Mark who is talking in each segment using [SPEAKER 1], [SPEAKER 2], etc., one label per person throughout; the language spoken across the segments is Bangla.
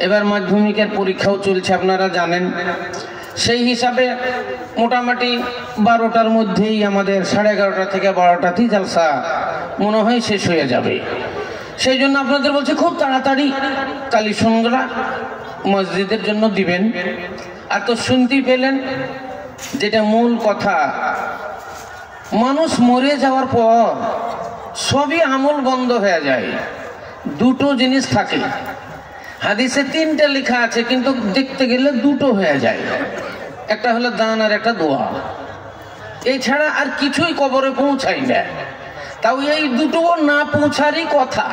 [SPEAKER 1] এবার মাধ্যমিকের পরীক্ষাও চলছে আপনারা জানেন। সেই হিসাবে মোটামুটি 12টার মধ্যেই আমাদের 11:30 থেকে 12টাতেই জালসা মনে হয় শেষ হয়ে যাবে। সেই জন্য আপনাদের বলছি খুব তাড়াতাড়ি কালিসংগ্রা মসজিদের জন্য দিবেন। আর তো শুনতেই পেলেন যেটা মূল কথা, মানুষ মরে যাওয়ার পর সবই আমল বন্ধ হয়ে যায়, দুটো জিনিস থাকে। হাদিসে 3টে লেখা আছে কিন্তু দেখতে গেলে দুটো হয়ে যায়, একটা হলো দান আর একটা দোয়া। এছাড়া আর কিছুই কবরে পৌঁছাই না। তাও এই দুটো না পৌঁছারই কথা।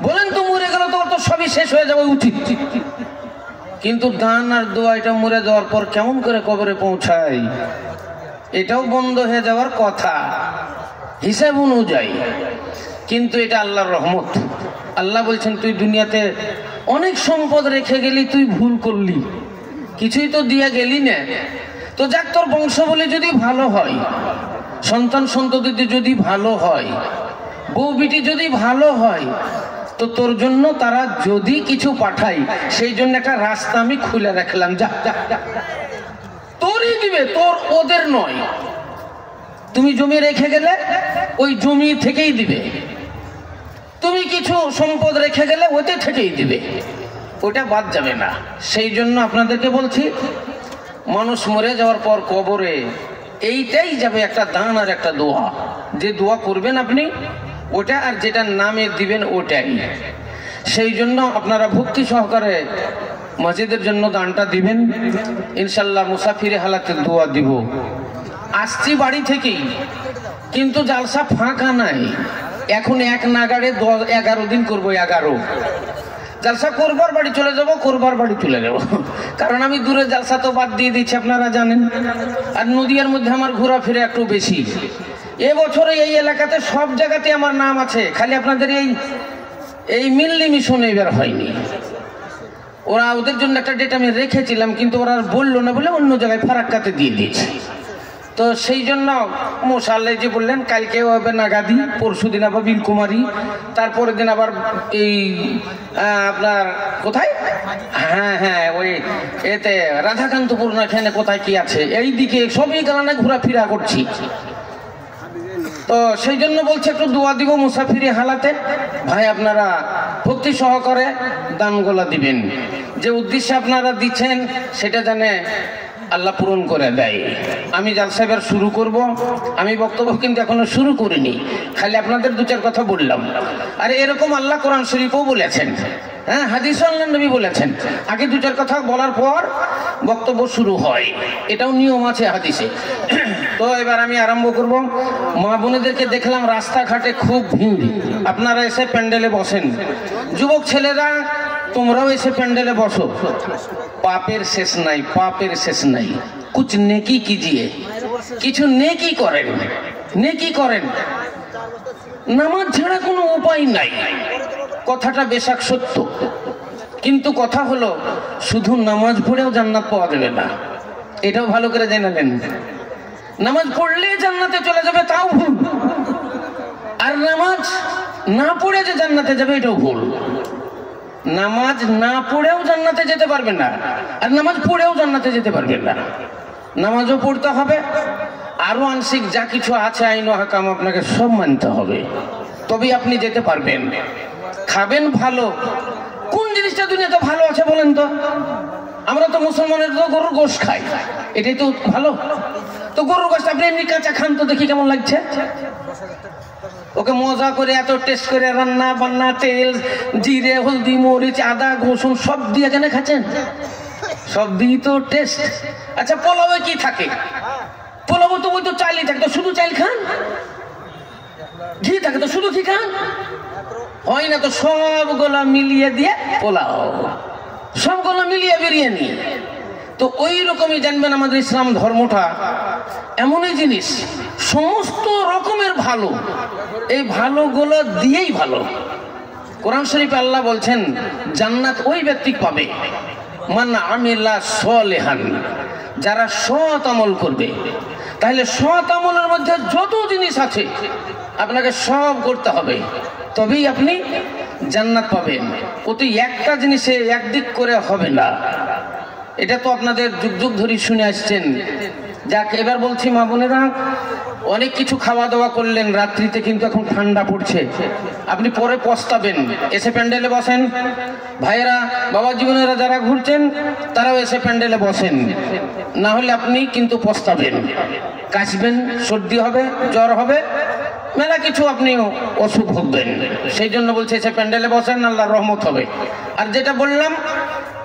[SPEAKER 1] বলেন তো মরে গেল তো সবই শেষ হয়ে যাওয়া উচিত, কিন্তু দান আর দোয়া এটা মরে যাওয়ার পর কেমন করে কবরে পৌঁছায়, এটাও বন্ধ হয়ে যাওয়ার কথা হিসাব অনুযায়ী। কিন্তু এটা আল্লাহর রহমত। আল্লাহ বলছেন তুই দুনিয়াতে অনেক সম্পদ রেখে গেলি, তুই ভুল করলি, কিছুই তো দিয়া গেলি না। তো যাক, তোর বংশাবলী যদি ভালো হয়, সন্তান সন্ততি যদি ভালো হয়, বউ বিটি যদি ভালো হয়, তো তোর জন্য তারা যদি কিছু পাঠাই, সেই জন্য একটা রাস্তা আমি খুলে রাখলাম, যা তোরই দিবে, তোর ওদের নয়। তুমি জমি রেখে গেলে ওই জমি থেকেই দিবে, তুমি কিছু সম্পদ রেখে গেলে ওতে থেকেই দিবে, ওটা বাদ যাবে না। সেই জন্য আপনাদেরকে বলছি, মানুষ মরে যাওয়ার পর কবরে এইটাই যাবে, একটা দান আর একটা দোয়া। যে দোয়া করবেন আপনি ওটা, আর যেটা নামে দিবেন ওটাই। সেই জন্য আপনারা ভক্তি সহকারে মসজিদের জন্য দানটা দিবেন। ইনশাল্লাহ মুসাফিরে হালাতে দোয়া দিব। আসছি বাড়ি থেকেই, কিন্তু জালসা ফাঁকা নাই। এখন এক নাগাড়ে 11 দিন করবো, 11 জালসা করবার বাড়ি চলে যাব, করবার বাড়ি চলে যাব। কারণ আমি দূরে জালসা তো বাদ দিয়ে দিচ্ছি, আপনারা জানেন। আর নদিয়ার মধ্যে আমার ঘোরাফেরা একটু বেশি। এবছরে এই এলাকাতে সব জায়গাতে আমার নাম আছে, খালি আপনাদের এই মিল্লি মিশনে এবার হয়নি। ওদের জন্য একটা ডেট আমি রেখেছিলাম, কিন্তু ওরা বললো না বলে অন্য জায়গায় ফারাক্কাতে দিয়ে দিয়েছি। তো সেই জন্য মশাল্লাহ যে বললেন কালকে হবে নাগাদি, পরশু দিন আবার বীরকুমারী, তারপরের দিন আবার এই আপনার কোথায়, হ্যাঁ ওই এতে রাধাকান্তপুর না এখানে কোথায় কি আছে, এই দিকে সবই কারণে ঘোরাফেরা করছি। তো সেই জন্য বলছে একটু দোয়া দিব মুসাফিরি হালাতে। ভাই আপনারা ভক্তি সহকারে দানগুলা দিবেন, যে উদ্দেশ্যে আপনারা দিচ্ছেন সেটা জানে আল্লাহ পূরণ করে দেয়। আমি জালসা এবার শুরু করব। আমি বক্তব্য কিন্তু এখনো শুরু করিনি, খালি আপনাদের 2-4 কথা বললাম। আর এরকম আল্লাহ কোরআন শরীফও বলেছেন, হ্যাঁ হাদিস আল্লাহ নবী বলেছেন, আগে 2-4 কথা বলার পর বক্তব্য শুরু হয়, এটাও নিয়ম আছে হাদিসে। তো এবার আমি আরম্ভ করব। মা বোনেদেরকে দেখলাম রাস্তাঘাটে খুব ভিড়, আপনারা এসে প্যান্ডেলে বসেন। যুবক ছেলেরা তোমরাও এসে প্যান্ডেলে বসো। পাপের শেষ নাই, পাপের শেষ নাই। কুছ নেকি কিজিয়ে, কিছু নেকি করেন, নেকি করেন। নামাজ ছাড়া কোনো উপায় নাই, কথাটা বেশক সত্য। কিন্তু কথা হলো শুধু নামাজ পড়েও জান্নাত পাওয়া যাবে না, এটাও ভালো করে জেনে নেন। নামাজ পড়লে জান্নাতে চলে যাবে তাও ভুল, আর নামাজ না পড়ে যে জান্নাতে যাবে এটাও ভুল। নামাজ না পড়েও জান্নাতে যেতে পারবে না, আর নামাজ পড়েও জান্নাতে যেতে পারবে না। নামাজও পড়তে হবে, আরো আংশিক যা কিছু আছে আইন ও হাকাম আপনাকে সব মানতে হবে, তবেই আপনি যেতে পারবেন। খাবেন ভালো, কোন জিনিসটা দুনিয়াতে ভালো আছে বলেন তো? আমরা তো মুসলমানের তো গরুর গোশ খাই, এটাই তো ভালো। তো গরুর গোশ আপনি এমনি কাঁচা খান তো দেখি কেমন লাগছে? ওকে মজা করে এত টেস্ট করে রান্না বান্না, তেল জিরে হলদি মরিচ আদা রসুন সব দিয়ে কেন খাচ্ছেন? সব দিয়ে তো টেস্ট। আচ্ছা পোলাওয়ে কি থাকে? পোলাও তো ওই তো চাইলেই থাকে, তো শুধু চাইল খান। ঘি থাকে তো শুধু ঘি খান, হয় না তো সবগুলা মিলিয়ে দিয়ে পোলাও, সবগুলো মিলিয়ে বিরিয়ানি। তো ওই রকমই জানবেন আমাদের ইসলাম ধর্মটা এমনই জিনিস, সমস্ত রকমের ভালো, এই ভালোগুলো দিয়েই ভালো। কোরআন শরীফে আল্লাহ বলছেন জান্নাত ওই ব্যক্তি পাবে মান আমিলা সলিহান, যারা সৎ আমল করবে। তাহলে সৎ আমলের মধ্যে যত জিনিস আছে আপনাকে সব করতে হবে, তবেই আপনি জান্নাত পাবেন। অত একটা জিনিসে একদিক করে হবে না, এটা তো আপনাদের যুগ যুগ ধরে শুনে আসছেন। যাক, এবার বলছি মা বোনেরা, অনেক কিছু খাওয়া দাওয়া করলেন রাত্রিতে, কিন্তু এখন ঠান্ডা পড়ছে, আপনি পরে পস্তাবেন। এসে প্যান্ডেলে বসেন। ভাইয়েরা, বাবা জীবনেরা যারা ঘুরছেন তারাও এসে প্যান্ডেলে বসেন, না হলে আপনি কিন্তু পস্তাবেন, কাশবেন, সর্দি হবে, জ্বর হবে, মেলা কিছু আপনি অসুখ ভুগবেন। সেই জন্য বলছে এসে প্যান্ডেলে বসেন, আল্লাহর রহমত হবে। আর যেটা বললাম,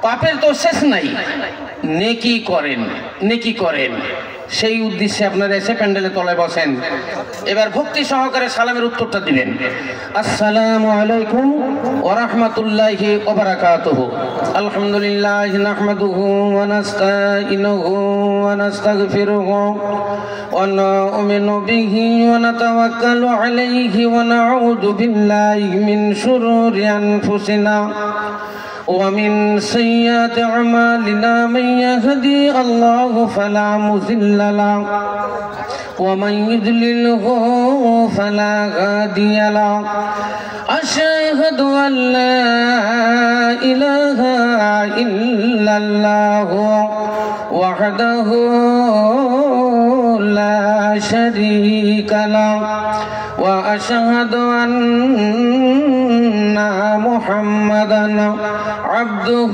[SPEAKER 1] পাপের তো শেষ নাই, নেকি করেন, নেকি করেন, সেই উদ্দেশ্যে আপনারা এসে প্যান্ডেলের তলায় বসেন। এবার ভক্তি সহকারে সালামের উত্তরটা দিবেন। আসসালামু আলাইকুম ওয়া রাহমাতুল্লাহি ওয়া বারাকাতুহু। আলহামদুলিল্লাহ নাহমাদুহু ওয়া নাস্তাইনুহু ওয়া নাস্তাগফিরুহু ওয়া নু'মিনু বিহি ওয়া নাতাওয়াক্কালু আলাইহি ওয়া নাউযু বিল্লাহি মিন শুরুরি আনফুসিনা ومن سيئات أعمالنا من يهدي الله فلا مضل له ومن يضلله فلا هادي له أشهد أن لا إله إلا الله وحده لا شريك له وأشهد أن محمدا عبده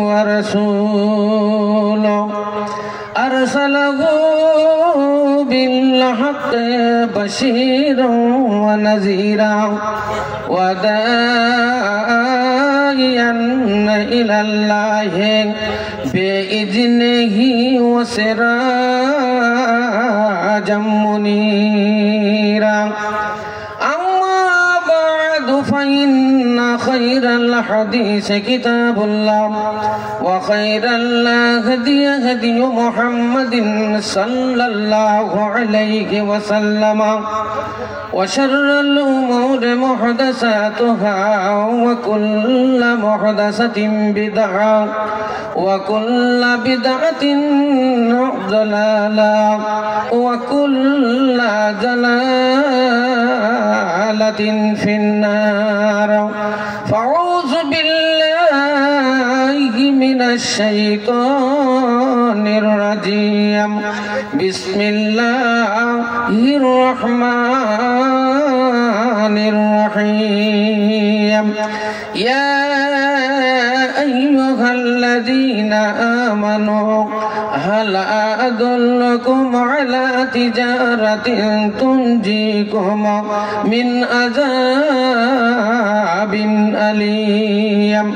[SPEAKER 1] ورسوله أرسله بالحق بشيرا ونذيرا وداعيا إلى الله بإذنه وسراجا منيرا. فإن خير الحديث كتاب الله وخير الهدي هدي محمد صلى الله عليه وسلم وشر الأمور محدثاتها وكل محدثة بدعة وكل بدعة ضلالة وكل ضلالة في النار. فأعوذ بالله من الشيطان الرجيم. بسم الله الرحمن الرحيم. يا أيها الذين آمنوا هل أدلكم على تجارة تنجيكم من عذاب أليم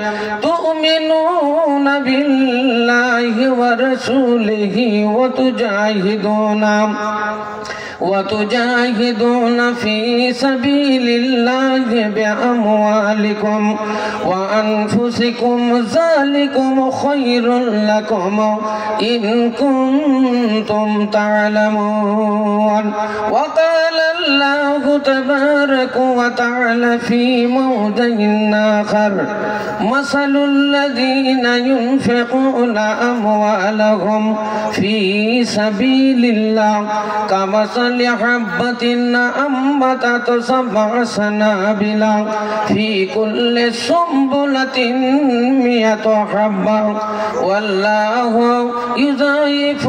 [SPEAKER 1] تؤمنون بالله ورسوله وتجاهدون في سبيل الله بأموالكم وأنفسكم ذلكم خير لكم إن كنتم تعلمون. وقال الله تبارك وتعالى في موضع آخر مثل الذين ينفقون أموالهم في سبيل الله كمثل حبة أنبتت 7 سنابل في كل سنبلة 100 حبة والله يضاعف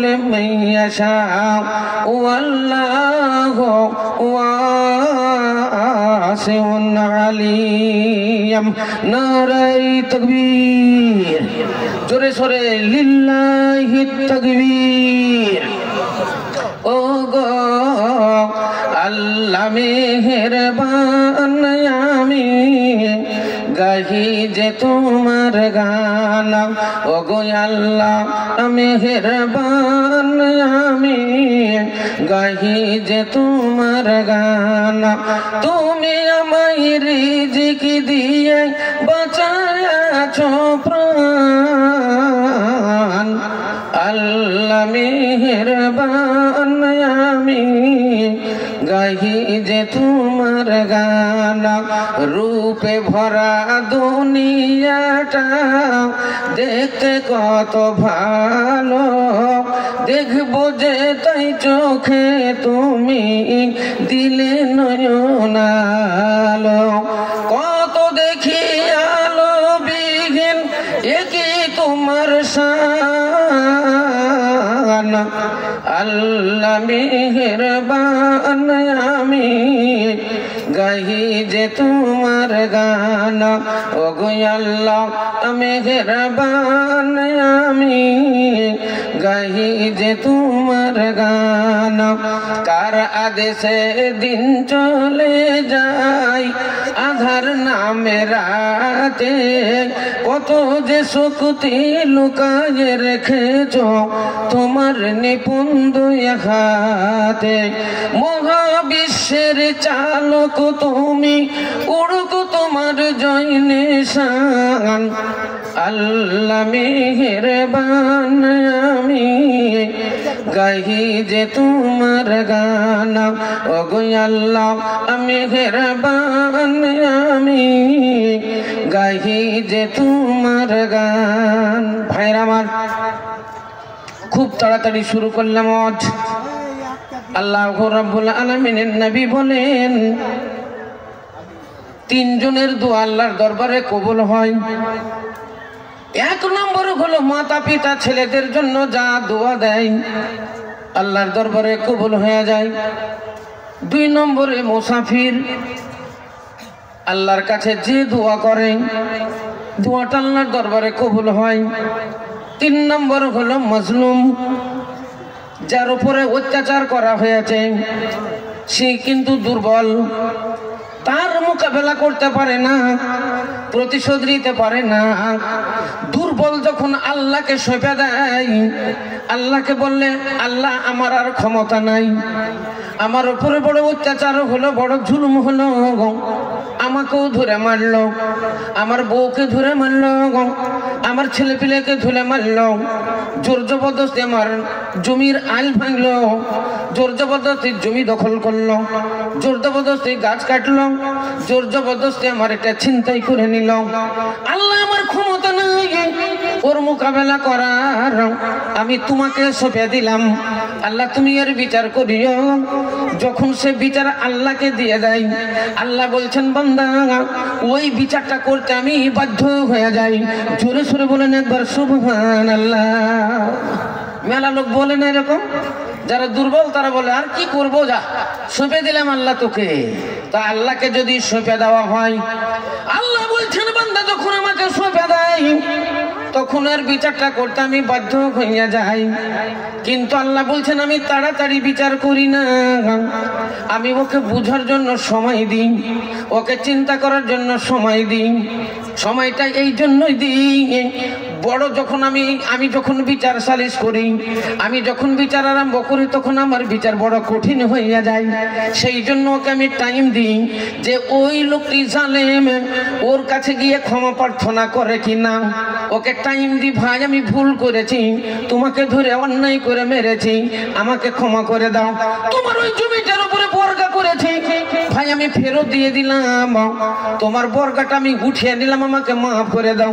[SPEAKER 1] لمن يشاء والله واسع عليم. নারে তাকবীর, জোরে সোরে লিল্লাহি তাকবীর। ও গো আল্লাহ মেহেরবান, আমি গাহি যে তোমার গান। ও গো আল্লাহ মেহেরবান, আমি গাহি যে তোমার গান। তুমি আমায় রিজিক দিয়ে বাঁচায়াছো প্রাণ। আল্লাহ মেহেরবান, আমি গাহি যে তোমার গান। রূপে ভরা দুনিয়াটা দেখতে কত ভালো, দেখবো যে তাই চোখে তুমি দিলে নয়নালো। আল্লাহ মেহেরবান আমি গাহি যে তোমার গান, ওগো আল্লাহ মেহেরবান আমি গাহি যে তোমার গান। কার আদেশে দিন চলে যায় আধার নামে রাতে, কত যে শক্তি লুকায়ে রেখেছ তোমার নিপুণ দুই হাতে। মহাবিশ্বের চালক তুমি, উড়ুক তোমার জয় নিশান। আল্লাহ মেহেরবান আমি গাহি যে তোমার গান, ওগো আল্লাহ মেহেরবান আমি গাহি যে তোমার গান। ভাইরা আমার, খুব তাড়াতাড়ি শুরু করলাম আজ। আল্লাহ রাব্বুল আলামিনের নবী বলেন, তিনজনের দোয়া আল্লাহর দরবারে কবুল হয়। এক নম্বর হলো মাতা পিতা ছেলেদের জন্য যা দোয়া দেয় আল্লাহর দরবারে কবুল হয়ে যায়। দুই নম্বরে মুসাফির আল্লাহর কাছে যে দোয়া করে দোয়াটা আল্লাহর দরবারে কবুল হয়। তিন নম্বর হলো মজলুম, যার উপরে অত্যাচার করা হয়েছে, সে কিন্তু দুর্বল, তার মোকাবেলা করতে পারে না, প্রতিশোধ নিতে পারে না। দুর্বল যখন আল্লাহকে সঁপে দেয়, আল্লাহকে বললে আল্লাহ আমার আর ক্ষমতা নাই, আমার উপরে বড় অত্যাচার হলো, বড় জুলুম হলো, আমাকেও ধরে মারলো, আমার বউকে ধরে মারলো, আমার ছেলে পিলেকে ধরে মারলো, জোর জবরদস্তি আমার জমির আইল ভাঙলো, জোর জবরদস্তি জমি দখল করলো, জোর জবরদস্তি গাছ কাটলো, জোর জবরদস্তি আমার এটা ছিনতাই করে নিল। আল্লাহ আমার ক্ষমতা নাই ওর মোকাবেলা করার, আমি তোমাকে সঁপে দিলাম, আল্লাহ তুমি এর বিচার করিও। যখন সে বিচার আল্লাহকে দিয়ে দেয়, আল্লাহ বলছেন বান্দা ওই বিচারটা করতে আমি বাধ্য হয়ে যাই। জোরে সোরে বলেন একবার সুবহানাল্লাহ। মেলা লোক বলে না এরকম, যারা দুর্বল তারা বলে আর কি করবো, যা সঁপে দিলাম আল্লাহ তোকে। তা আল্লাহকে যদি সঁপে দেওয়া হয়, আল্লাহ বলছেন বান্দা যখন আমাকে সঁপে দেয় তখন আর বিচারটা করতে আমি বাধ্য হইয়া যাই। কিন্তু আল্লাহ বলছেন আমি তাড়াতাড়ি বিচার করি না, আমি ওকে বুঝার জন্য সময় দিই, ওকে চিন্তা করার জন্য সময় দিই। সময়টা এই জন্যই দিই, বড় যখন আমি যখন বিচার সালিশ করি, আমি যখন বিচার আরম্ভ করি তখন আমার বিচার বড় কঠিন হইয়া যায়। সেই জন্য ওকে আমি টাইম দিই যে ওই লোকটি জালেম, ওর কাছে গিয়ে ক্ষমা প্রার্থনা করে কিনা। ওকে টাইম দি, ভাই আমি ভুল করেছি, তোমাকে ধরে অন্যায় করে মেরেছি, আমাকে ক্ষমা করে দাও। তোমার ওই জমিটার উপরে বর্গা করেছি, ভাই আমি ফেরত দিয়ে দিলাম, তোমার বর্গাটা আমি উঠিয়ে নিলাম, আমাকে মাফ করে দাও।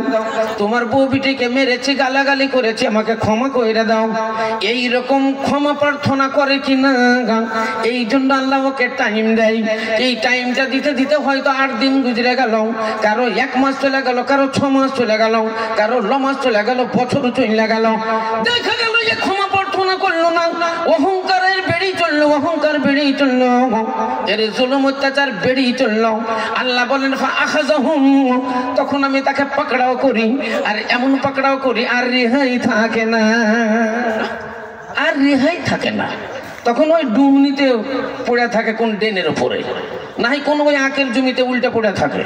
[SPEAKER 1] তোমার বউ বিটিকে মেরেছি, গালাগালি করেছি, আমাকে ক্ষমা করে দাও। এই রকম ক্ষমা প্রার্থনা করে কিনা, এই জন্য আল্লাহ ওকে টাইম দেয়। এই টাইমটা দিতে দিতে হয়তো 8 দিন গুজরে গেল, কারো 1 মাস চলে গেল, কারো 6 মাস চলে গেল, কারো 9 মাস চলে গেল, বছর চলে গেল। দেখা গেল যে ক্ষমা প্রার্থনা করলো না, অহংকারের বেড়েই চললো, অহংকার বেড়েই চললো, এর জুলুম অত্যাচার বেড়েই চললো। আল্লাহ বলেন তখন আমি তাকে পাকড়াও করি, আর এমন পাকড়াও করি আর রেহাই থাকে না, আর রেহাই থাকে না। তখন ওই ডুমনিতে পড়ে থাকে কোন ড্রেনের উপরে, না হয় কোন ওই আঁকের জমিতে উল্টে পড়ে থাকে,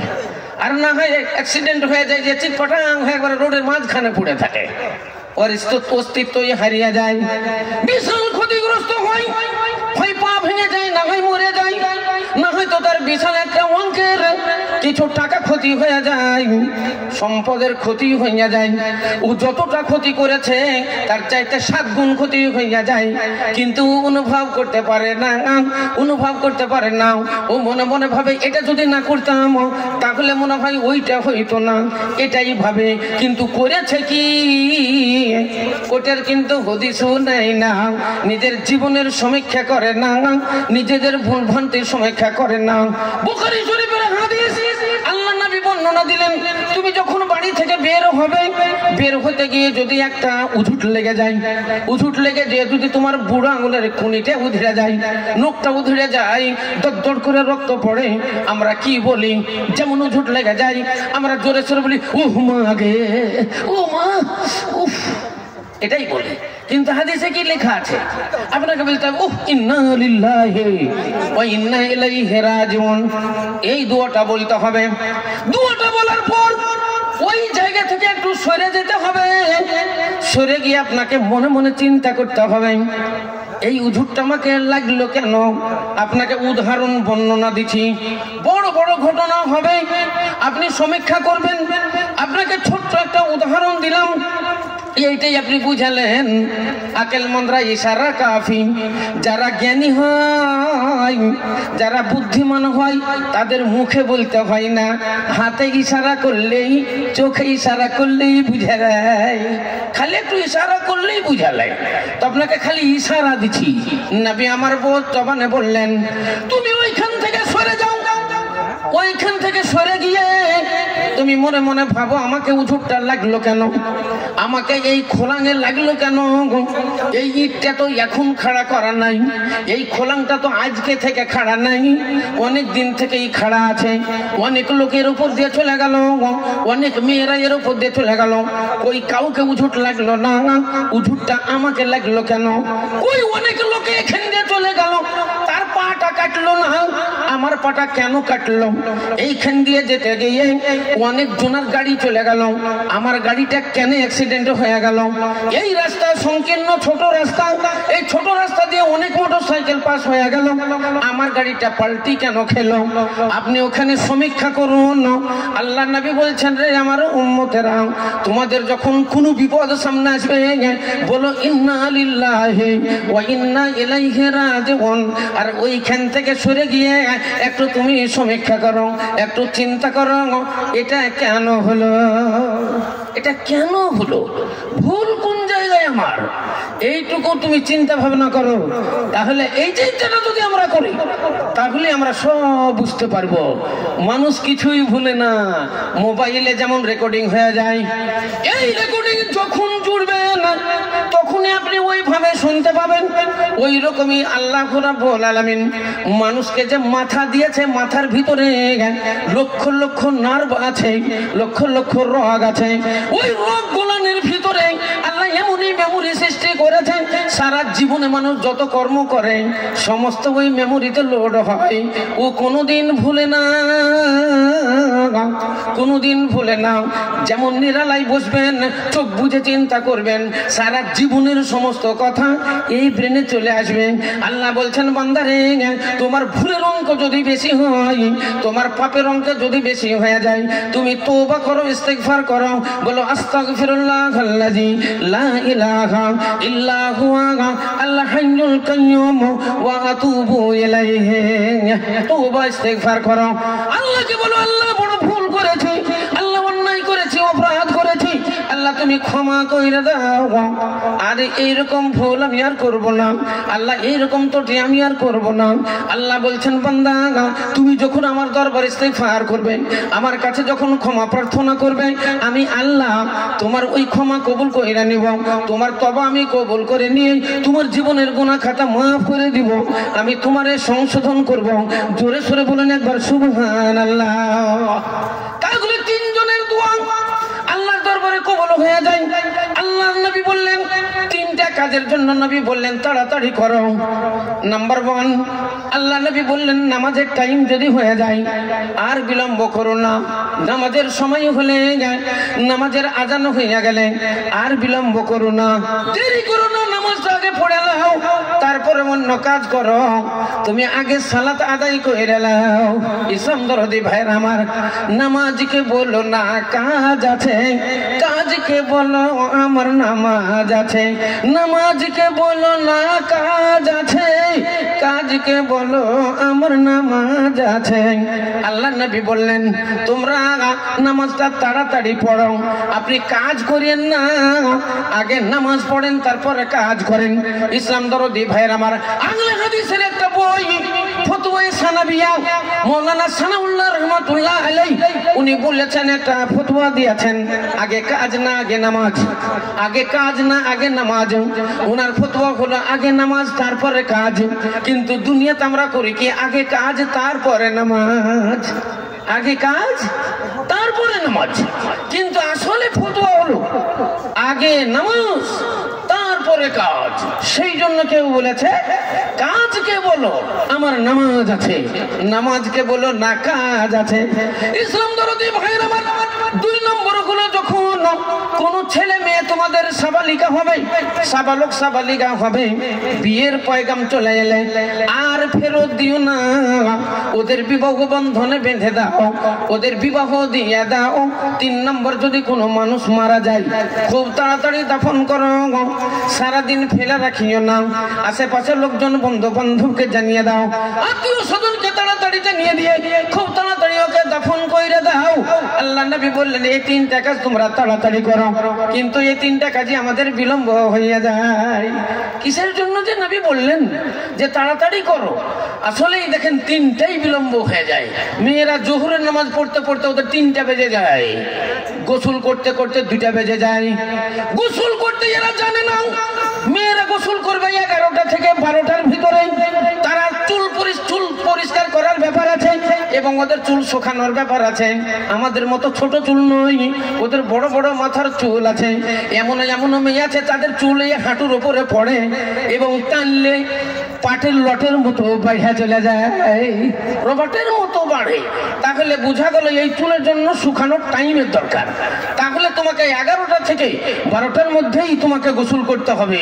[SPEAKER 1] আর না হয় অ্যাক্সিডেন্ট হয়ে যায় যে চিটপটাং হয়ে একবার রোডের মাঝখানে পড়ে থাকে, ওর অস্তিত্বই হারিয়ে যায়, বিশাল ক্ষতিগ্রস্ত হয়, হয় পা ভেঙে যায়, না হয় মরে যায়, না হয়তো তার বিশাল একটা অঙ্কের কিছু টাকা ক্ষতি হয়ে যায়, সম্পদের ক্ষতি হইয়া যায়। ও যতটা ক্ষতি করেছে তার চাইতে 7 গুণ ক্ষতি হইয়া যায়, কিন্তু অনুভব করতে পারে না, অনুভব করতে পারে না। ও মনে মনে ভাবে এটা যদি না করতাম তাহলে মনে হয় ওইটা হইতো না, এটাই ভাবে, কিন্তু করেছে কি ওটার কিন্তু হদিসও নেয় না, নিজের জীবনের সমীক্ষা করে না, নিজেদের ভুল ভ্রান্তির সমীক্ষা করে না। বুখারী শরীফের হাদিস, আল্লাহ নবী বর্ণনা দিলেন, তুমি যখন বাড়ি থেকে বের হবে, বের হতে গিয়ে যদি একটা উঝুট লেগে যায়, উঝুট লেগে যে যদি তোমার বুড়ো আঙুলের খুনিটা উধড়ে যায়, নখটা উধড়ে যায়, দড় করে রক্ত পড়ে, আমরা কি বলি? যেমন উঝুট লেগে যায় আমরা জোরে সোরে বলি উহ মা গে, ও মা, উফ, এটাই বলি। কিন্তু হাদিসে কি লেখা আছে? আপনাকে বলতে হবে উহ ইন্না লিল্লাহি ওয়া ইন্না ইলাইহি রাজিউন। এই দোয়াটা বলতে হবে। দোয়াটা বলার পর ওই জায়গা থেকে একটু সরে যেতে হবে। সরে গিয়ে আপনাকে মনে মনে চিন্তা করতে হবে, এই উঝুটটা আমাকে লাগলো কেন? আপনাকে উদাহরণ বর্ণনা দিচ্ছি, বড় বড় ঘটনা হবে, আপনি সমীক্ষা করবেন। আপনাকে ছোট্ট একটা উদাহরণ দিলাম, এইটাই আপনি বুঝালেন। আকেল মন্দ্রা ইশারা কাফি। যারা জ্ঞানী হয়, যারা বুদ্ধিমান হয়, তাদের মুখে বলতে হয় না, হাতে ইশারা করলেই, চোখে ইশারা করলেই বুঝা যায়। খালি একটু ইশারা করলেই বুঝালে। তো আপনাকে খালি ইশারা দিচ্ছি। নবী আমার জবানে বললেন, তুমি ওইখান থেকে সরে যাও। ওইখান থেকে সরে গিয়ে তুমি মনে মনে ভাবো, আমাকে উঝুটটা লাগলো কেন? আমাকে এই খোলাঙে লাগলো কেন? এই ইটটা তো এখন খাড়া করা নাই, এই খোলাংটা তো আজকে থেকে খাড়া নাই, অনেক দিন থেকেই খাড়া আছে। অনেক লোকের উপর দিয়ে চলে গেল, অনেক মেয়েরা এর উপর দিয়ে চলে গেল, ওই কাউকে উঝুট লাগলো না, উঝুটটা আমাকে লাগলো কেন? ওই অনেক লোকে এখান দিয়ে চলে গেল, তার পাটা কাটলো না, আমার পাটা কেন কাটলো? এইখান দিয়ে যেতে গিয়ে অনেক জনের গাড়ি চলে গেল, আমার গাড়িটা কেন অ্যাক্সিডেন্ট হয়ে গেল? এই রাস্তা সংকীর্ণ ছোট রাস্তা, এই ছোট রাস্তা দিয়ে অনেক মোটরসাইকেল পাস হয়ে গেল, আমার গাড়িটা পাল্টি কেন খেলো? আপনি ওখানে সমীক্ষা করুন। আল্লাহ নবী বলছেন, রে আমার উম্মতেরা, তোমাদের যখন কোনো বিপদ সামনে আসবে বলো ইন্না লিল্লাহি ওয়া ইন্না ইলাইহি রাজিউন। আর ওইখান থেকে সরে গিয়ে একটু তুমি সমীক্ষা করো, একটু চিন্তা করো, এটা কেন হলো? এটা কেন হলো? ভুল কোন জায়গায় আমার? এইটুকু তুমি চিন্তা ভাবনা করো। তাহলে এই চিন্তাটা যদি আমরা করি, তাহলে আমরা সব বুঝতে পারবো। মানুষ কিছুই ভুলে না। মোবাইলে যেমন রেকর্ডিং হয়ে যায়, এই রেকর্ডিং যখন জুড়বে না তখনই আপনি ওইভাবে শুনতে পাবেন। ওই রকমই আল্লাহ রাব্বুল আলামিন মানুষকে যে মাথা দিয়েছে, মাথার ভিতরে লক্ষ লক্ষ নার্ভ আছে, লক্ষ লক্ষ রগ আছে। ওই রগগুলোর ভিতরে আল্লাহ এমনই মেমোরি সৃষ্টি করেছে, সারা জীবনে মানুষ যত কর্ম করে সমস্ত ওই মেমোরিতে লোড হয়। ও কোনোদিন ভুলে না, কোনোদিন ভুলে না। যেমন নিরালাই বসবেন, চোখ বুঝে চিন্তা করবেন, সারা জীবনের সমস্ত কথা এই ব্রেনে চলে আসবে। আল্লাহ বলছেন, বান্দারে, তোমার ভুলের অঙ্ক যদি বেশি হয়, তোমার পাপের অঙ্ক যদি বেশি হয়ে যায়, তুমি তওবা করো, ইস্তিগফার করো, বলো আস্তাগফিরুল্লাহাল্লাযী লা ইলাহা ইল্লা হুয়া আল হাইয়ুল কাইয়্যুম ওয়া আতুবু ইলাইহি। তওবা ইস্তিগফার করো, আল্লাহকে বলো, আল্লাহ বড় ভুল করেছি, আল্লাহ অন্যায় করেছি, অপরাধ করেছি, আল্লাহ তুমি ক্ষমা কইরা দাও। আর এইরকম ভুল আমি আর করব না, আল্লাহ এইরকম ত্রুটি আমি আর করব না। আল্লাহ বলছেন, বান্দা, তুমি যখন আমার দরবারে ইস্তিগফার করবে, আমার কাছে যখন ক্ষমা প্রার্থনা করবে, আমি আল্লাহ তোমার ওই ক্ষমা কবুল কইরা নিব। তোমার তওবা আমি কবুল করে নিয়ে তোমার জীবনের গুনাহ খাতা মাফ করে দিব, আমি তোমারে সংশোধন করব। জোরে সরে বলেন একবার সুবহানাল্লাহ। তাহলে তিনজনের দোয়া আল্লাহর দরবারে কবুল হয়ে যায়। আল্লাহর নবী বললেন, তিনটা কাজের জন্য নবী বললেন তাড়াতাড়ি করো। নাম্বার 1, আল্লাহ নবী বললেন, নামাজের টাইম যদি হয়ে যায় আর বিলম্ব করো না। নামাজের সময় হলে, নামাজের আজান হয়ে গেলে আর বিলম্ব করো না, দেরি করো না, নামাজটা আগে পড়ে নাও, তারপরে অন্য কাজ করো। তুমি আগে সালাত আদায় করে নাও। ইসলাম দরদি ভাইরা আমার, নামাজকে বলো না কাজ আছে, কাজকে বলো আমার নামাজ আছে। নামাজকে বলো না কাজ আছে, কাজকে বলো আমার নামাজ আছে। আল্লাহ নবী বললেন তোমরা নামাজটা তাড়াতাড়ি পড়ো, আপনি কাজ করেন না, আগে নামাজ পড়েন তারপরে কাজ করেন। ইসলাম দরদি ভাইয়ের আমার, আহলে হাদিসের একটা বই ফতোয়ায়ে সানাবিয়া মাওলানা সানাউল্লাহ রাহমাতুল্লাহ আলাইহি উনি বলেছেন, একটা ফতোয়া দিয়েছেন, আগে কাজ না আগে নামাজ, আগে কাজ না আগে নামাজ। ওনার ফতোয়া হলো আগে নামাজ তারপরে কাজ। কিন্তু দুনিয়াতে আমরা করি কি আগে কাজ তারপরে নামাজ, আগে কাজ তারপরে নামাজ। কিন্তু আসলে ফতোয়া হলো আগে নামাজ তারপরে কাজ। সেই জন্য কেউ বলেছে কাজকে বলো আমার নামাজ আছে, নামাজকে বলো না কাজ আছে। ইসলাম দরদি ভাইরা আমার, 2 নম্বর হলো যখন কোন ছেলে মেয়ে তোমাদের সাবালিকা হবে, সাবালক সাবালিকা হবে, বিয়ের পয়গাম চলে এলে আর ফেরত দিও না, ওদের বিবাহ বন্ধনে বেঁধে দাও, ওদের বিবাহ দিয়ে দাও। 3 নম্বর যদি কোনো মানুষ মারা যায় খুব তাড়াতাড়ি দাফন করো, সারাদিন ফেলে রাখিও না, আশেপাশের লোকজন বন্ধু বান্ধবকে জানিয়ে দাও, আত্মীয় স্বজনকে তাড়াতাড়ি জানিয়ে দিয়ে খুব তাড়াতাড়ি ওকে দাফন কইরে দাও। আল্লাহ নবী বললেন এই 3টা কাজ তোমরা তাড়াতাড়ি করো। কিন্তু এই 3টা কাজই আমাদের বিলম্ব হয়ে যায়। কিসের জন্য যে নবী বললেন যে তাড়াতাড়ি করো? আসলেই দেখেন 3টাই বিলম্ব হয়ে যায়। মেয়েরা জোহরের নামাজ পড়তে পড়তে ওদের 3টা বেজে যায়, গোসল করতে করতে 2টা বেজে যায়। গোসল করতে এরা জানে না, মেয়েরা গোসল করবে 11টা থেকে 12টার ভিতরে। তারা চুল পরিষ্কার করার ব্যাপার আছে এবং ওদের চুল শুকানোর ব্যাপার আছে। আমাদের মতো ছোট চুল নয়, ওদের বড় বড় মাথার চুল আছে। এমন মেয়ে আছে তাদের চুল এই হাঁটুর উপরে পড়ে এবং টানলে পাটের লটের মতো বাইরে চলে যায়, রবাটের মতো বাড়ে। তাহলে বোঝা গেল এই চুলের জন্য শুকানোর টাইমের দরকার। তাহলে তোমাকে 11টা থেকে 12টার মধ্যেই তোমাকে গোসল করতে হবে।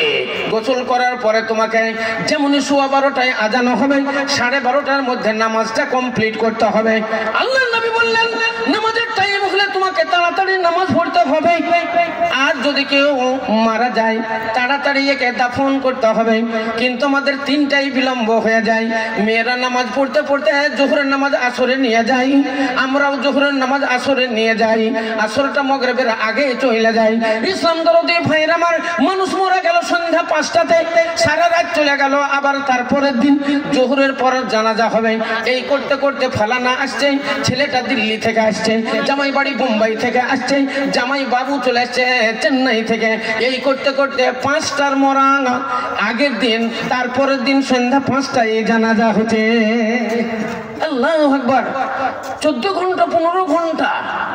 [SPEAKER 1] গোসল করার পরে তোমাকে যেমনই 12:15টায় আজানো হবে, 12:30টার মধ্যে নামাজটা কমপ্লিট করতে হবে। আল্লাহ নবী বললেন নামাজের টাইম হলে তোমাকে তাড়াতাড়ি নামাজ পড়তে হবে। আর যদি কেউ মারা যায় তাড়াতাড়ি একে দাফন করতে হবে। কিন্তু আমাদের 3টাই বিলম্ব হয়ে যায়। মেয়েরা নামাজ পড়তে পড়তে জোহরের নামাজ আসরে নিয়ে যায়, আমরাও জোহরের নামাজ আসরে নিয়ে যাই, আসরটা মাগরিবের আগে চলে যায়। ইসলাম দরদি ভাইরা আমার, মানুষ মারা গেল সন্ধ্যা 5টাতে, সারা রাত চলে গেল, আবার তারপরের দিন জোহরের পর জানাজা হবে। এই করতে করতে ফালানা আসছে, ছেলেটা দিল্লি থেকে আসছে, জামাই বাড়ি বোম্বাই থেকে আসছে, জামাই বাবু চলে আসছে চেন্নাই থেকে। এই করতে করতে 5টার মরা আগের দিন, তারপরের দিন সন্ধ্যা 5টায় জানাজা হচ্ছে। আল্লাহু আকবার। 14 ঘন্টা 15 ঘন্টা,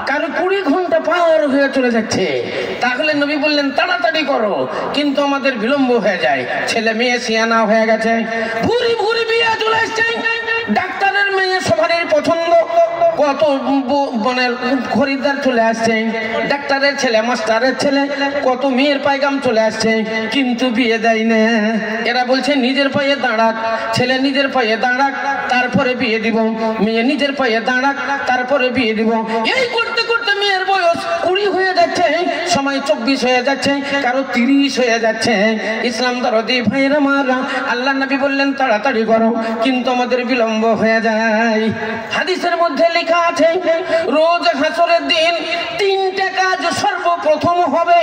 [SPEAKER 1] কারো 20 ঘন্টা পার হয়ে চলে যাচ্ছে। তাহলে নবী বললেন তাড়াতাড়ি করো, কিন্তু আমাদের বিলম্ব হয়ে যায়। ছেলে মেয়ে সিয়ানা হয়ে গেছে, ভুরি ভুরি বিয়ে চলে আসছে। ডাক্তারের মেয়ে সবারই পছন্দ, কত মানে খরিদ্দার চলে আসছে। ডাক্তারের ছেলে, মাস্টারের ছেলে, কত মেয়ের পায়গাম চলে আসছে, কিন্তু বিয়ে দেয় না। এরা বলছে নিজের পায়ে দাঁড়াক, ছেলে নিজের পায়ে দাঁড়াক তারপরে বিয়ে দিব, মেয়ে নিজের পায়ে দাঁড়াক তারপরে বিয়ে দিব। এই করতে করতে মেয়ের বয়স 20 হয়ে যাচ্ছে, সময় 24 হয়ে যাচ্ছে, কারো 30 হয়ে যাচ্ছে। ইসলাম দরদি ভাইরা মারা, আল্লাহ নবী বললেন তাড়াতাড়ি করো, কিন্তু আমাদের বিলম্ব হয়ে যায়। হাদিসের মধ্যে লেখা আছে রোজ হাসরের দিন 3টা কাজ সর্বপ্রথম হবে।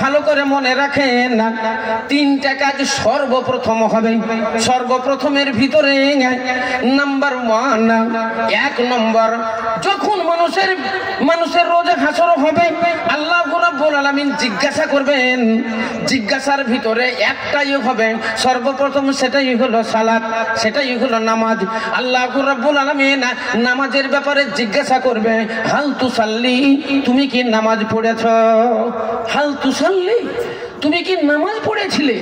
[SPEAKER 1] ভালো করে মনে রাখেন না, 3টা কাজ সর্বপ্রথম হবে। সর্বপ্রথমের ভিতরে নাম্বার 1, 1 নম্বর, যখন মানুষের রোজ হাসর হবে, আল্লাহ রাব্বুল আলামিন জিজ্ঞাসা করবেন। জিজ্ঞাসার ভিতরে একটাই হবে, সর্বপ্রথম সেটাই হলো সালাত, সেটাই হলো নামাজ। আল্লাহ রাব্বুল আলামিন নামাজের ব্যাপারে জিজ্ঞাসা করবে, হাল তুসাল্লি, তুমি কি নামাজ পড়েছ? হাল তুসাল্লি, তুমি কি নামাজ পড়েছিলে?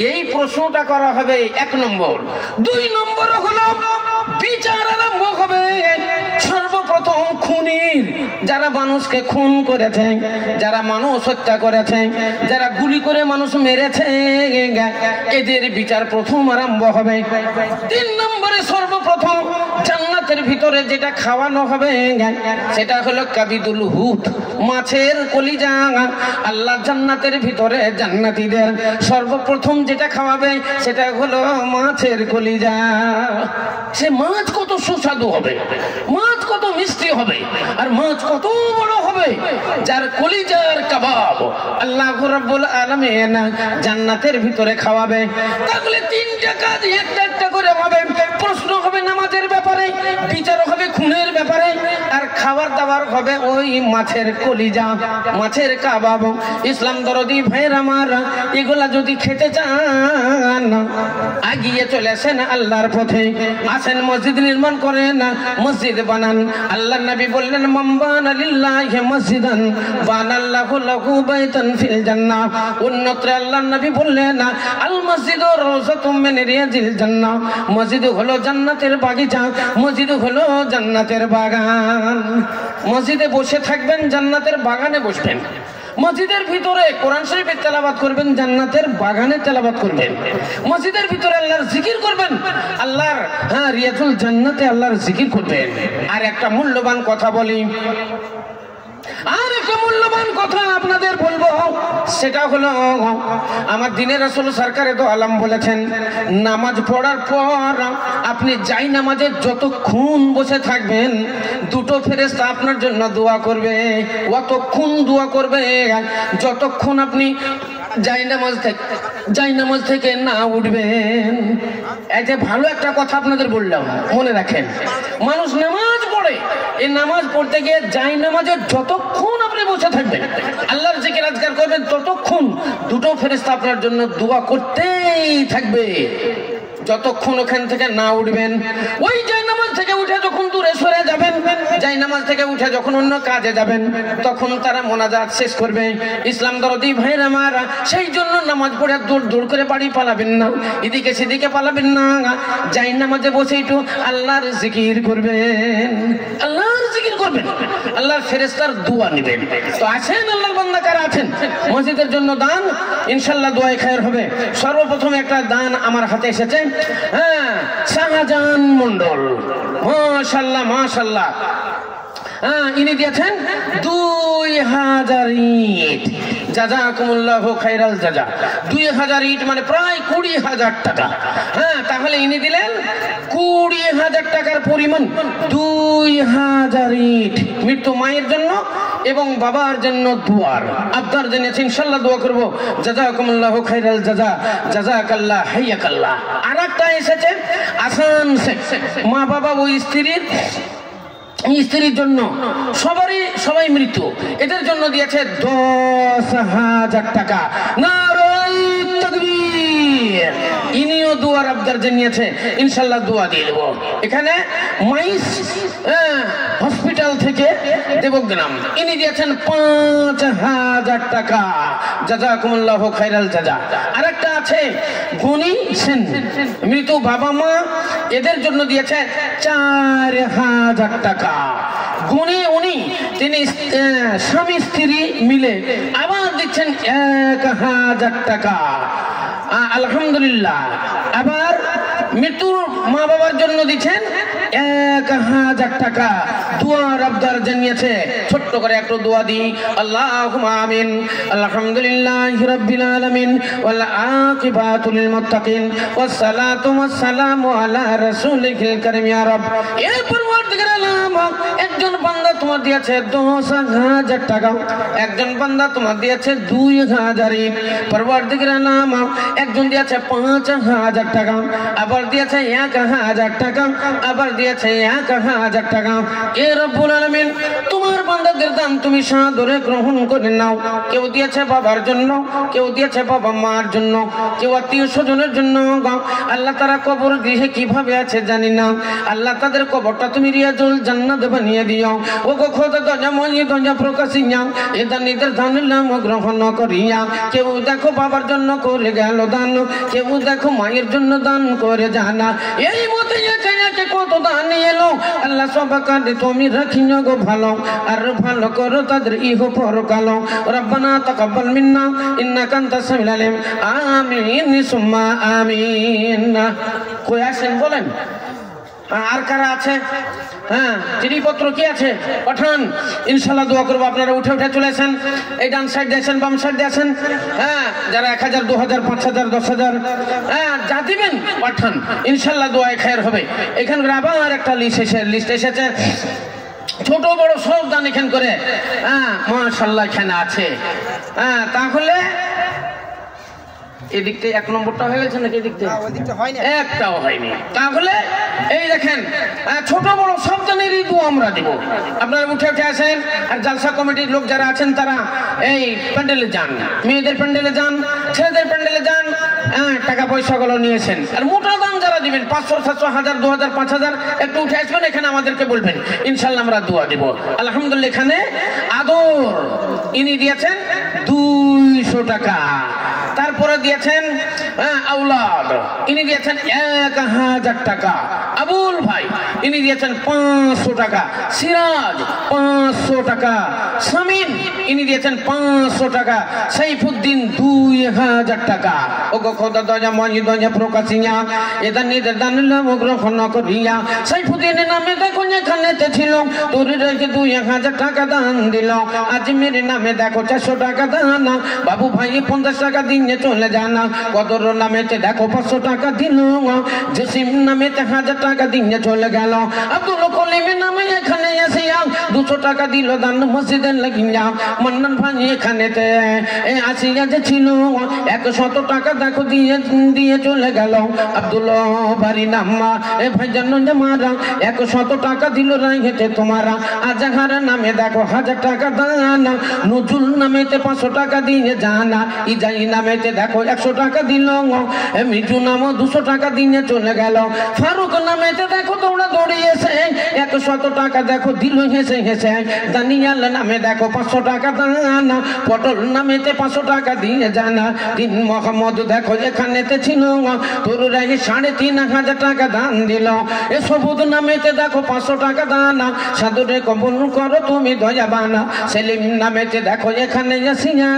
[SPEAKER 1] এই প্রশ্নটা করা হবে 1 নম্বর। 2 নম্বর হলো বিচার আরম্ভ হবে। সর্বপ্রথম খুনির, যারা মানুষকে খুন করেছে, যারা মানুষ হত্যা করেছে, যারা গুলি করে মানুষ মেরেছে, এদের বিচার প্রথম আরম্ভ হবে। 3 নম্বরে সর্বপ্রথম জান্নাতের ভিতরে যেটা খাওয়ানো হবে সেটা হলো কাবিদুল হুত, মাছের কলিজা। আল্লাহ জান্নাতের ভিতরে জান্নাতীদের সর্বপ্রথম যেটা খাওয়াবে সেটা হলো মাছের কলিজা। সে মাছ কত সুস্বাদু হবে, মাছ কত মিষ্টি হবে, আর মাছ কত বড় হবে, যার কলিজার কাবাব আল্লাহ রাব্বুল আলামিন জান্নাতের ভিতরে খাওয়াবে। তাহলে তিনটা কাজ একটা একটা করে হবে। প্রশ্ন হবে নামাজের ব্যাপারে, বিচার হবে খুনের ব্যাপারে, আর খাবার দাবার হবে ওই মাছের কলিজা, মাছের কাবাব। ইসলাম দরদি ভাইয়ের আমার, এগুলা যদি খেতে চান আগিয়ে চলে আসেন আল্লাহর পথে, আসেন মসজিদ নির্মাণ করেন, মসজিদ বানান। আল্লাহ নবী বললেন মান বানা লিল্লাহি মসজিদান বানাল্লাহু লাহু বাইতান ফিল জান্নাহ। অন্যত্র আল্লাহ নবী বললেন আল মসজিদু রাওযাতুম মিন রিয়াজিল জান্নাহ, মসজিদ হলো জান্নাতের বাগিচা, মসজিদ হলো জান্নাতের বাগান। মসজিদে বসে থাকবেন, জান্নাতের বাগানে বসবেন। মসজিদের ভিতরে কোরআন শরীফের তেলাওয়াত করবেন, জান্নাতের বাগানে তেলাওয়াত করবেন। মসজিদের ভিতরে আল্লাহর জিকির করবেন, আল্লাহর রিয়াজুল জান্নাতে আল্লাহর জিকির করবেন। আর একটা মূল্যবান কথা বলি, আর একটা মূল্যবান কথা আপনাদের বলবো, সেটা হলো আমার দ্বীনের রাসূল সরকারে তো আলম বলেছেন, নামাজ পড়ার পর আপনি যাই নামাজে যতক্ষণ বসে থাকবেন দুটো ফেরেশতা আপনার জন্য দোয়া করবে, অতক্ষণ দোয়া করবে যতক্ষণ আপনি জায়নামাজ থেকে না উঠবেন। এই যে ভালো একটা কথা আপনাদের বললাম, মনে রাখেন, মানুষ নামাজ পড়ে, এই নামাজ পড়তে গিয়ে জায়নামাজে যতক্ষণ আপনি বসে থাকবেন আল্লাহর জিকির আজকার করবেন ততক্ষণ দুটো ফেরেশতা আপনার জন্য দোয়া করতেই থাকবে যতক্ষণ ওখান থেকে না উঠবেন। ওই জায়নামাজ থেকে উঠে যখন দূরে সরে যাবেন, জায়নামাজ থেকে উঠে যখন অন্য কাজে যাবেন, তখন তারা মোনাজাত শেষ করবে। ইসলাম দরদি ভাইয়ের আমার, সেই জন্য নামাজ পড়ে দৌড় দৌড় করে বাড়ি পালাবেন না, এদিকে সেদিকে পালাবেন না, জায়নামাজে বসে একটু আল্লাহর জিকির করবেন, আল্লাহর জিকির করবেন, আল্লাহর ফেরেশতার দোয়া নেবেন। তো আছেন আল্লাহর বান্দা কারা আছেন মসজিদের জন্য দান, ইনশাআল্লাহ দোয়ায় খায়ের হবে। সর্বপ্রথম একটা দান আমার হাতে এসেছে, শাহজাহান মন্ডল, মাশাআল্লাহ মাশাআল্লাহ, ইনি দিয়েছেন 2000 ইট। জাযাকুমুল্লাহু খায়রাল জাযা। 2000 ইট মানে প্রায় 20,000 টাকা। তাহলে ইনি দিলেন 20,000 টাকার পরিমাণ 2000 ইট মৃত্যু মায়ের জন্য এবং বাবার জন্য দুয়ার আবদার জেনেছি, ইনশাআল্লাহ দোয়া করব। জাযাকুমুল্লাহু খায়রাল জাযা, জাযাকাল্লাহ হাইয়াকাল্লাহ। আরেকটা এসেছে আসান শেখ, মা বাবা ও স্ত্রীর জন্য সবাই মৃত্যু, এদের জন্য দিয়েছে 10,000 টাকা। নারায়ে তাকবীর। ইনিও দুয়ার আবদার জানিয়েছে, ইনশাআল্লাহ দোয়া দিয়ে দেব। এখানে মাইস হসপিটাল থেকে দেবগ্রাম, ইনি দিয়েছেন 5,000 টাকা। জাযাকুমুল্লাহু খায়রাল জাযা। আরেকটা আছে গনি সেন, মৃত বাবা মা, এদের জন্য দিয়েছে 4,000 টাকা। উনি তিনি স্বামী স্ত্রী মিলে আবার দিচ্ছেন 1,000 টাকা। আলহামদুলিল্লাহ। আবার মৃত্যুর মা বাবার জন্য দিচ্ছেন 1,000 টাকা। দুয়ার আবদার জানিয়েছে, ছোট্ট করে একটু দোয়া দিই। আল্লাহুম্মা আমিন। আলহামদুলিল্লাহি রাব্বিল আলামিন ওয়াল আকিবাতু লিল মুত্তাকিন ওয়াস সালাতু ওয়াস সালামু আলা রাসূলিল কারীম। ইয়া রব, এ পরওয়ারদিগার আলম, একজন বান্দা তোমার দিয়েছে 10,000 টাকা, একজন বান্দা তোমার দিয়েছে 2,000 ইট। পরওয়ারদিগার আলম, একজন দিয়েছে 5,000 টাকা, আবার দিয়েছে 1,000 টাকা, আবার দিয়েছে 1,000 টাকা। এ রব্বুল আলামিন, তোমার বান্দাদের দান তুমি সাদরে গ্রহণ করে নাও। কেউ দিয়েছে বাবার জন্য, কেউ দিয়েছে বাবা মার জন্য, কেউ আত্মীয় স্বজনের জন্য। আল্লাহ তারা কবর গৃহে কিভাবে আছে জানি না, আল্লাহ তাদের কবরটা তুমি রিয়াজুল জান্নাত বানিয়ে দিও। ও গো খোদা, দরজা মসজিদ দরজা প্রকাশিয়া এ দানিদের দান নাম গ্রহণ করিয়া। কেউ দেখো বাবার জন্য করে গেল দান, কেউ দেখো মায়ের জন্য দান করে জানা। এই মতে কত দান এলো, আল্লাহ সবাকার তুমি রাখিও গো ভালো, আর ভালো করো তাদের ইহ পরকাল। রব্বানা তাকাব্বাল মিন্না ইন্নাকা আনতাস সামিউল আলিম। আমিন সুম্মা আমিন। কই আসেন বলেন। আর কারা আছে? হ্যাঁ, চিঠিপত্র কি আছে পাঠান, ইনশাল্লাহ দোয়া করবো। আপনারা উঠে উঠে চলেছেন, এই ডান সাইড দিয়েছেন, বাম সাইড দিয়েছেন। হ্যাঁ, যারা 1000, 2000, 5000, 10000 হ্যাঁ যা দিবেন পাঠান, ইনশাল্লাহ দোয়ায় খায়ের হবে। এখানকার আবার একটা লিস্ট এসেছে, ছোট বড় সব দান এখান করে। হ্যাঁ মাশাআল্লাহ এখানে আছে। হ্যাঁ তাহলে এদিকটা 1 নম্বরটা হয়ে গেছে নাকি? এদিকটা একটাও হয়নি। তাহলে এই দেখেন ছোট বড় সব দানেরই দোয়া আমরা দিব। আপনারা উঠে উঠে আসেন। আর জালসা কমিটির লোক যারা আছেন তারা এই প্যান্ডেলে যান, মেয়েদের প্যান্ডেলে যান, ছেলেদের প্যান্ডেলে যান। হ্যাঁ টাকা পয়সাগুলো নিয়েছেন। আর মোটা দান যারা দিবেন 500, 700, 1000, 2000, 5000 একটু উঠে আসবেন, এখানে আমাদেরকে বলবেন, ইনশাল্লাহ আমরা দোয়া দিব। আলহামদুলিল্লাহ এখানে আদর ইনি দিয়েছেন 200 টাকা। তারপরে দিয়েছেন আউলাদ, ইনি দিয়েছেন 1000 টাকা। আবুল ভাই ইনি দিয়েছেন 500 টাকা। সিরাজ 500 টাকা। সামিন ইনি দিয়েছেন 500 টাকা। সাইফুদ্দিন 2000 টাকা। ও গো খোদা দয়া মনি দয়া প্রকাশিয়া এদান নিদের দান গ্রহণ করিয়া সাইফুদ্দিনের নামে দেখো এখানেতে ছিল তোর রেখে 2000 টাকা দান দিল। আজমির নামে দেখো 400 টাকা দান। বাবু ভাই 50 টাকা দিয়ে চলে জানা। কদর নামেতে দেখো 500 টাকা দিল। জসিম নামেতে 1000 টাকা দিয়ে চলে গেল। আব্দুল কলিমের নামে এখানে আসিয়া 200 টাকা দিল দান মসজিদের লাগিয়া। মান্নান ভাই এখানেতে আসিয়া যে ছিল 100 টাকা দেখো দিয়ে চলে গেল। আব্দুল বাড়ি নাম্মা ভাই জানো যে মারা 100 টাকা দিল রাইহেতে তোমারা। আজহার নামে দেখো 1000 টাকা দান। নজরুল নামেতে 500 টাকা দিয়ে জানা। ইজাই নামেতে দেখো 100 টাকা দিল। মিঠু নামও 200 টাকা দিয়ে চলে গেল। ফারুক নামেতে দেখো তোমরা দৌড়িয়েছে 100 টাকা দেখো দিল হেসে হেসে। দানিয়াল নামে দেখো 500 টাকা দান। পটল নামেতে 500 টাকা দিয়ে জানা। দিন মোহাম্মদ দেখো এখানেতে ছিল তোর রাগে 3500 টাকা দান দিল। এ সবুদ নামেতে দেখো 500 টাকা দান। সাধুরে কবুল করো তুমি দয়াবানা। সেলিম নামেতে দেখো এখানে আসিয়া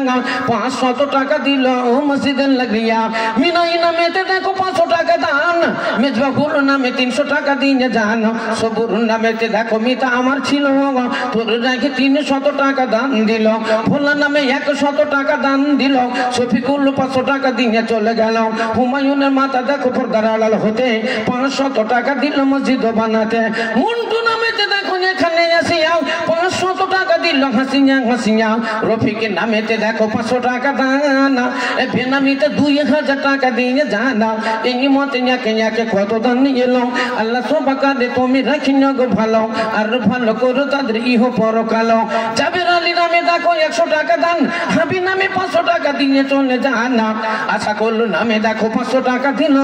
[SPEAKER 1] 500 টাকা দিল মসজিদের লাগিয়া। মিনাই নামেতে দেখো 500 টাকা দান। মেজবাহুর নামে 300 টাকা দিয়ে জান। সবুর নামেতে দেখো মিতা আমার ছিল তোর রাগে 300 টাকা দান দিল। ভোলা নামে 100 টাকা দান দিল। শফিকুল 500 টাকা দিয়ে চলে গেল। হুমায়ুনের মাথা দেখো পর্দার আড়াল হতে 500 টাকা দিল মসজিদ বানাতে। মন্টু নামেতে দেখো এখানে আসিয়া 500 টাকা দিল হাসিয়া হাসিয়া। রফিকের নামেতে দেখো 500 টাকা দান। বেনামিতে 2000 টাকা দিয়ে জানা। এই মতে একে কত দান এলো। আল্লাহ সবাকারে তুমি রাখিনা গো ভালো। আর ভালো করো তাদের ইহ পরকালো। জাবের আলী নামে দেখো 100 টাকা দান। হাবি নামে 500 টাকা দিয়ে চলে জানা। আশা করল নামে দেখো 500 টাকা দিল।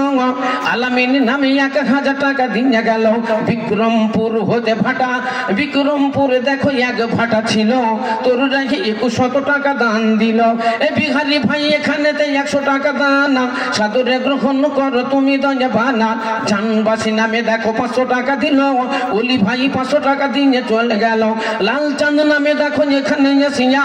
[SPEAKER 1] আলামিন নামে 1000 টাকা দিয়ে গেল। বিক্রমপুর হতে ভাটা, বিক্রমপুরে দেখো 1 ভাটা ছিল তোর রাখে 2100 টাকা দান দিল। এ বিহারি ভাই এখানেতে 100 টাকা দান। সাদরে গ্রহণ করো তুমি দয়াবানা। জানবাসী নামে দেখো 500 টাকা দিল। ওলি ভাই 500 টাকা দিয়ে চলে গেল। লালচাঁদ নামে দেখো এখানে আসিয়া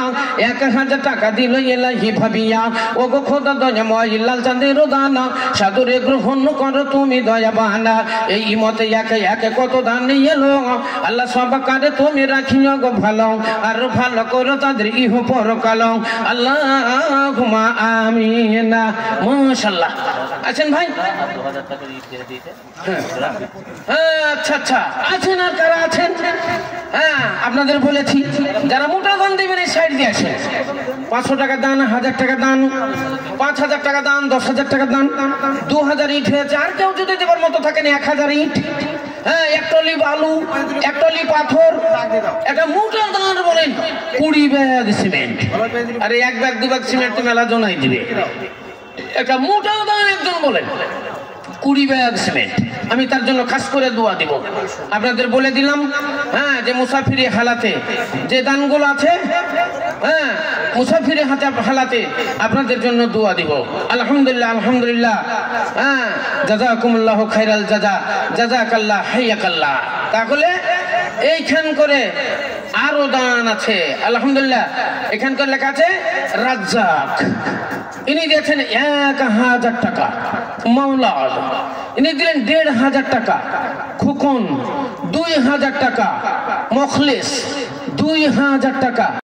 [SPEAKER 1] 1000 টাকা দিল এলাহি ভাবিয়া। ও গো খোদা দয়াময় লালচাঁদের দানা। সাদরে গ্রহণ করো তুমি দয়াবানা। এই মতে একে কত দান এলো। আল্লাহ সবাকারে তুমি রাখিও গো ভালো। আর ভালো করো তাদের ইহ পরকালো। আল্লাহুম্মা আমিন। মাশাআল্লাহ। আছেন ভাই? আচ্ছা আচ্ছা আছেন। আর কারা আছেন? হ্যাঁ আপনাদের বলেছি যারা মোটা দান দেবেন এই সাইড দিয়ে আসেন। 500 টাকা দান, 1000 টাকা দান, 5000 টাকা দান, 10000 টাকা দান, 2000 ইট হয়েছে। আর কেউ যদি দেবার মতো থাকেন 1000 ইট, হ্যাঁ 1 টলি বালু, 1 টলি পাথর, একটা মোটা দান বলেন 20 ব্যাগ সিমেন্ট। আরে 1 ব্যাগ 2 ব্যাগ সিমেন্ট মেলা জনাই দিবে। একটা মোটা দান একজন বলেন 20 ব্যাগ সিমেন্ট। আমি তার জন্য খাস করে দোয়া দিব। আপনাদের বলে দিলাম হ্যাঁ যে মুসাফিরি হালাতে যে দানগুলো আছে, হ্যাঁ মুসাফিরি হালাতে আপনাদের জন্য দোয়া দিব। আলহামদুলিল্লাহ আলহামদুলিল্লাহ। হ্যাঁ জাযাকুমুল্লাহু খাইরাল জাযা, জাযাকাল্লাহ হাইয়াকাল্লাহ। তাহলে এইখান করে আরো দান আছে আলহামদুলিল্লাহ। এখানকার লেখা আছে রাজ্জাক, ইনি দিয়েছেন 1000 টাকা। মাওলাদ ইনি দিলেন ১৫০০ টাকা, খুকন ২০০০ টাকা, মখলেস ২০০০ টাকা।